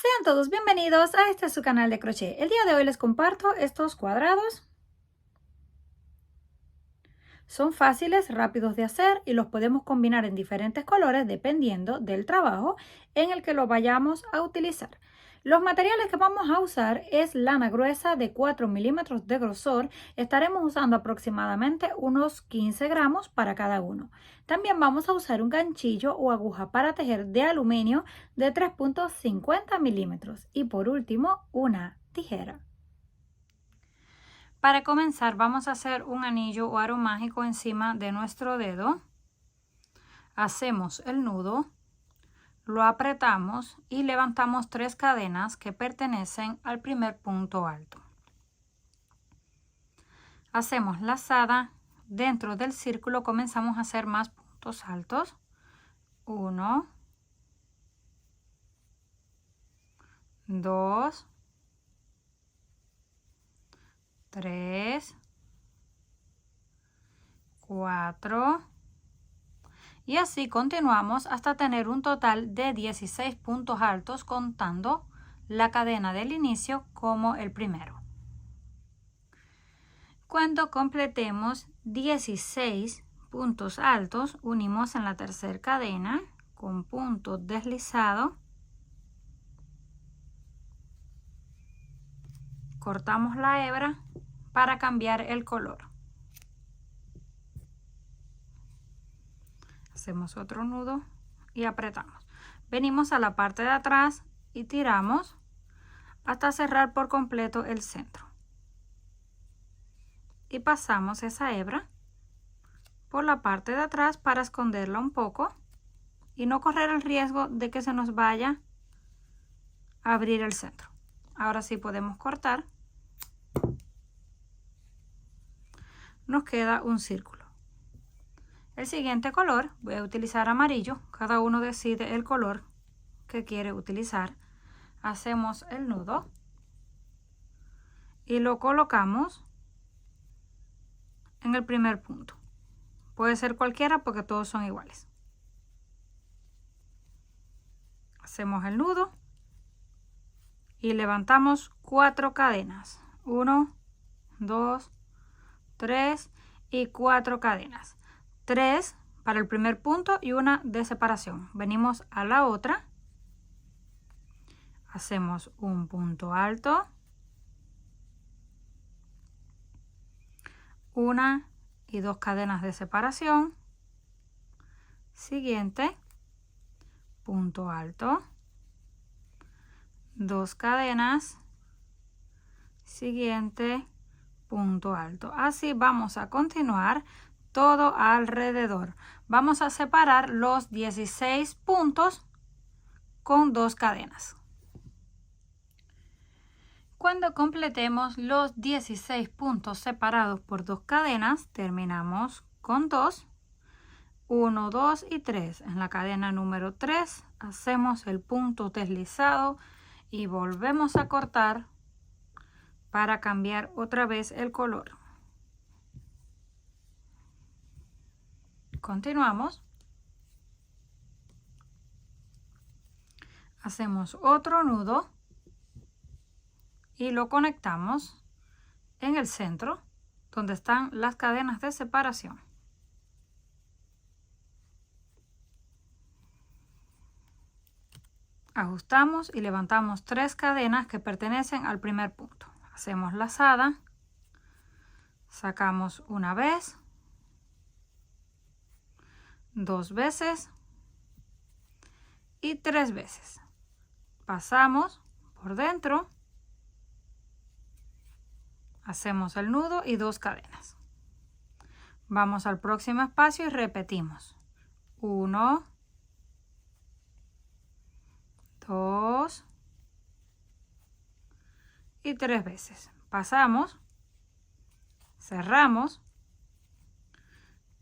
Sean todos bienvenidos a este su canal de crochet. El día de hoy les comparto estos cuadrados. Son fáciles, rápidos de hacer y los podemos combinar en diferentes colores dependiendo del trabajo en el que lo vayamos a utilizar. Los materiales que vamos a usar es lana gruesa de 4 milímetros de grosor. Estaremos usando aproximadamente unos 15 gramos para cada uno. También vamos a usar un ganchillo o aguja para tejer de aluminio de 3.50 milímetros. Y por último, una tijera. Para comenzar vamos a hacer un anillo o aro mágico encima de nuestro dedo. Hacemos el nudo, lo apretamos y levantamos 3 cadenas que pertenecen al primer punto alto. Hacemos lazada, dentro del círculo comenzamos a hacer más puntos altos. 1, 2, 3, 4 y así continuamos hasta tener un total de 16 puntos altos contando la cadena del inicio como el primero. Cuando completemos 16 puntos altos, unimos en la tercera cadena con punto deslizado, cortamos la hebra para cambiar el color. Hacemos otro nudo y apretamos. Venimos a la parte de atrás y tiramos hasta cerrar por completo el centro. Y pasamos esa hebra por la parte de atrás para esconderla un poco y no correr el riesgo de que se nos vaya a abrir el centro. Ahora sí podemos cortar. Nos queda un círculo. El siguiente color, voy a utilizar amarillo. Cada uno decide el color que quiere utilizar. Hacemos el nudo y lo colocamos en el primer punto. Puede ser cualquiera porque todos son iguales. Hacemos el nudo y levantamos 4 cadenas. 1, 2, 3 y 4 cadenas. 3 para el primer punto y una de separación. Venimos a la otra. Hacemos un punto alto. 1 y 2 cadenas de separación. Siguiente. Punto alto. 2 cadenas. Siguiente. Punto alto. Así vamos a continuar todo alrededor. Vamos a separar los 16 puntos con 2 cadenas. Cuando completemos los 16 puntos separados por 2 cadenas, terminamos con 2, 1, 2 y 3. En la cadena número 3 hacemos el punto deslizado y volvemos a cortar para cambiar otra vez el color. Continuamos. Hacemos otro nudo y lo conectamos en el centro donde están las cadenas de separación. Ajustamos y levantamos 3 cadenas que pertenecen al primer punto. Hacemos lazada, sacamos una vez, 2 veces y 3 veces. Pasamos por dentro, hacemos el nudo y 2 cadenas. Vamos al próximo espacio y repetimos. 1, 2 y 3 veces. Pasamos, cerramos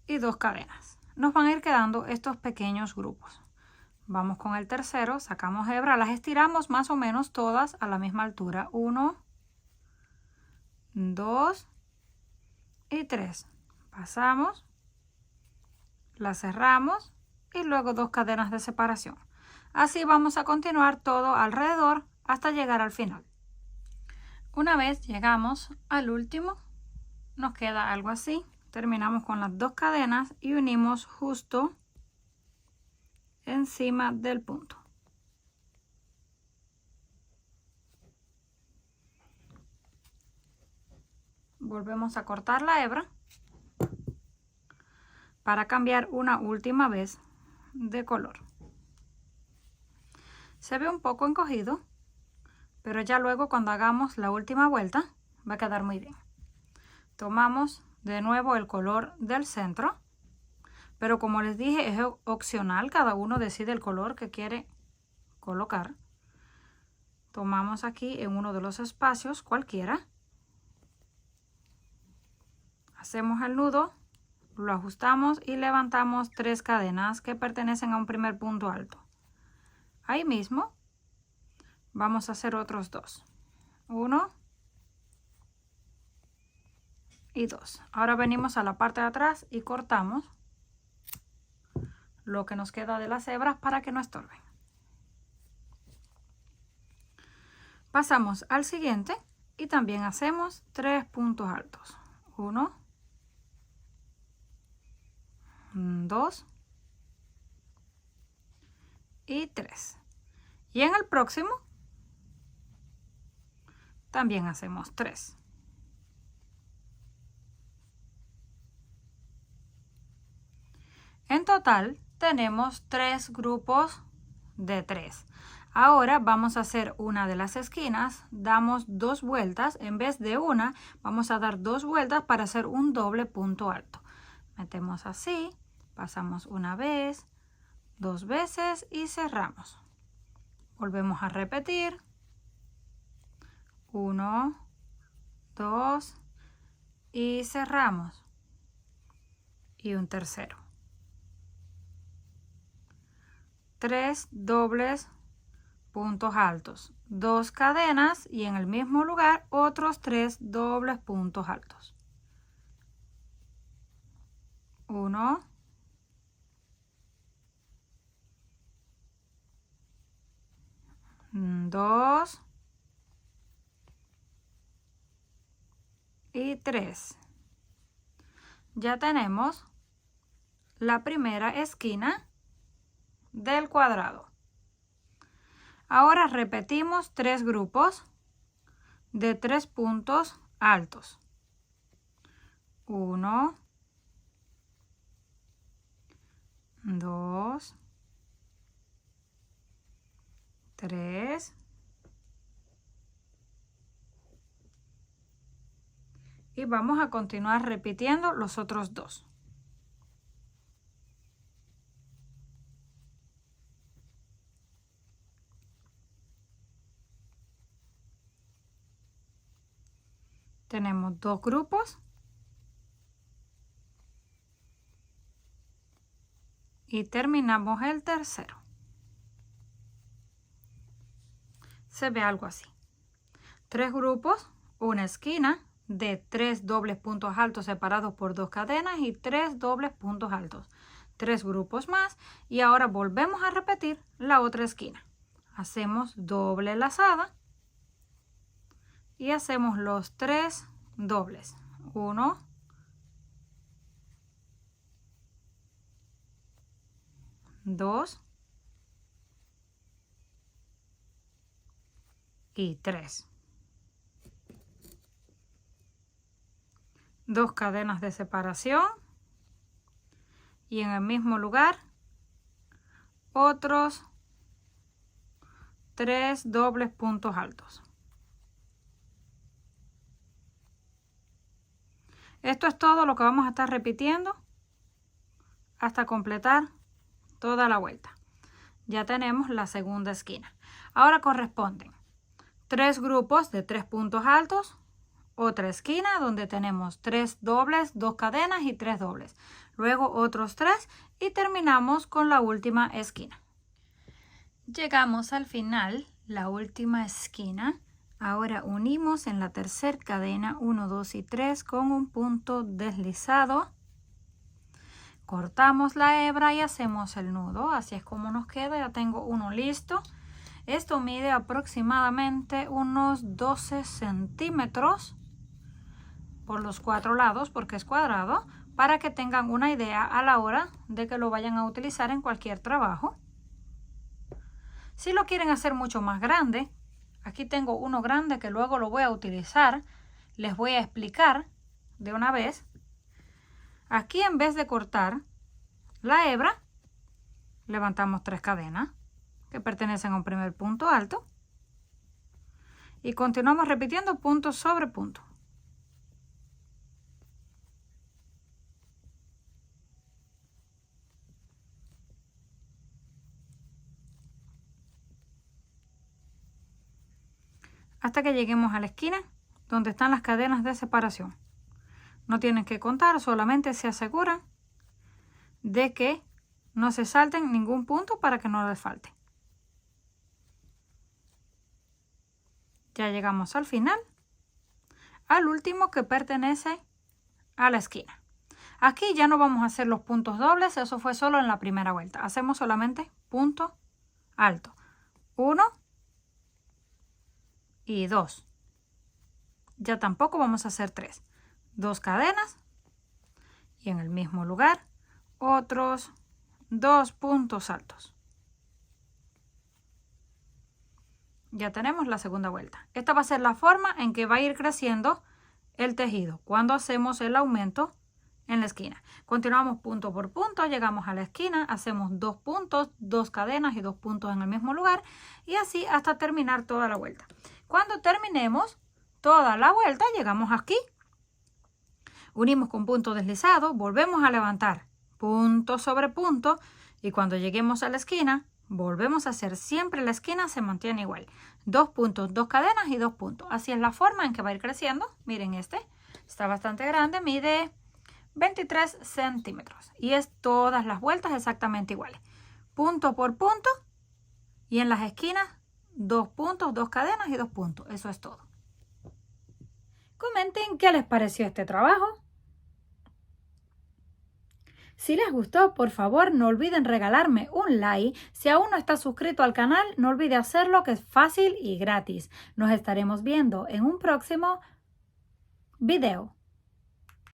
y 2 cadenas. Nos van a ir quedando estos pequeños grupos. Vamos con el tercero, sacamos hebra, las estiramos más o menos todas a la misma altura. 1, 2 y 3. Pasamos, la cerramos y luego 2 cadenas de separación. Así vamos a continuar todo alrededor hasta llegar al final. Una vez llegamos al último, nos queda algo así. Terminamos con las 2 cadenas y unimos justo encima del punto. Volvemos a cortar la hebra para cambiar una última vez de color. Se ve un poco encogido, pero ya luego cuando hagamos la última vuelta va a quedar muy bien. Tomamos de nuevo el color del centro, pero como les dije es opcional, cada uno decide el color que quiere colocar. Tomamos aquí en uno de los espacios cualquiera, hacemos el nudo, lo ajustamos y levantamos 3 cadenas que pertenecen a un primer punto alto. Ahí mismo vamos a hacer otros 2, 1 y 2. Ahora venimos a la parte de atrás y cortamos lo que nos queda de las hebras para que no estorben. Pasamos al siguiente y también hacemos 3 puntos altos. 1, 2 y 3. Y en el próximo también hacemos 3. En total tenemos 3 grupos de 3. Ahora vamos a hacer una de las esquinas, damos 2 vueltas, en vez de una vamos a dar 2 vueltas para hacer un doble punto alto. Metemos así, pasamos una vez, 2 veces y cerramos. Volvemos a repetir. 1, 2 y cerramos. Y un tercero. 3 dobles puntos altos, 2 cadenas y en el mismo lugar otros 3 dobles puntos altos. 1, 2 y 3. Ya tenemos la primera esquina del cuadrado. Ahora repetimos 3 grupos de 3 puntos altos. 1, 2, 3 y vamos a continuar repitiendo los otros 2. Tenemos 2 grupos y terminamos el tercero. Se ve algo así. 3 grupos, una esquina de 3 dobles puntos altos separados por 2 cadenas y 3 dobles puntos altos. 3 grupos más y ahora volvemos a repetir la otra esquina. Hacemos doble lazada y hacemos los 3 dobles. 1, 2 y 3. 2 cadenas de separación y en el mismo lugar otros 3 dobles puntos altos. Esto es todo lo que vamos a estar repitiendo hasta completar toda la vuelta. Ya tenemos la segunda esquina. Ahora corresponden 3 grupos de 3 puntos altos, otra esquina donde tenemos 3 dobles, 2 cadenas y 3 dobles. Luego otros 3 y terminamos con la última esquina. Llegamos al final, la última esquina. Ahora unimos en la tercera cadena 1, 2 y 3 con un punto deslizado. Cortamos la hebra y hacemos el nudo. Así es como nos queda. Ya tengo uno listo. Esto mide aproximadamente unos 12 centímetros por los 4 lados porque es cuadrado, para que tengan una idea a la hora de que lo vayan a utilizar en cualquier trabajo. Si lo quieren hacer mucho más grande, aquí tengo uno grande que luego lo voy a utilizar. Les voy a explicar de una vez. Aquí, en vez de cortar la hebra, levantamos 3 cadenas que pertenecen a un primer punto alto y continuamos repitiendo punto sobre punto. Hasta que lleguemos a la esquina donde están las cadenas de separación. No tienen que contar, solamente se aseguran de que no se salten ningún punto para que no les falte. Ya llegamos al final, al último que pertenece a la esquina. Aquí ya no vamos a hacer los puntos dobles, eso fue solo en la primera vuelta. Hacemos solamente punto alto. 1 y 2. Ya tampoco vamos a hacer 3. 2 cadenas y en el mismo lugar otros 2 puntos altos. Ya tenemos la segunda vuelta. Esta va a ser la forma en que va a ir creciendo el tejido cuando hacemos el aumento en la esquina. Continuamos punto por punto, llegamos a la esquina, hacemos 2 puntos, 2 cadenas y 2 puntos en el mismo lugar y así hasta terminar toda la vuelta. Cuando terminemos toda la vuelta, llegamos aquí. Unimos con punto deslizado, volvemos a levantar punto sobre punto y cuando lleguemos a la esquina, volvemos a hacer siempre la esquina, se mantiene igual. 2 puntos, 2 cadenas y 2 puntos. Así es la forma en que va a ir creciendo. Miren, este está bastante grande, mide 23 centímetros y es todas las vueltas exactamente iguales. Punto por punto y en las esquinas 2 puntos, 2 cadenas y 2 puntos. Eso es todo. Comenten qué les pareció este trabajo. Si les gustó, por favor, no olviden regalarme un like. Si aún no estás suscrito al canal, no olvide hacerlo, que es fácil y gratis. Nos estaremos viendo en un próximo video.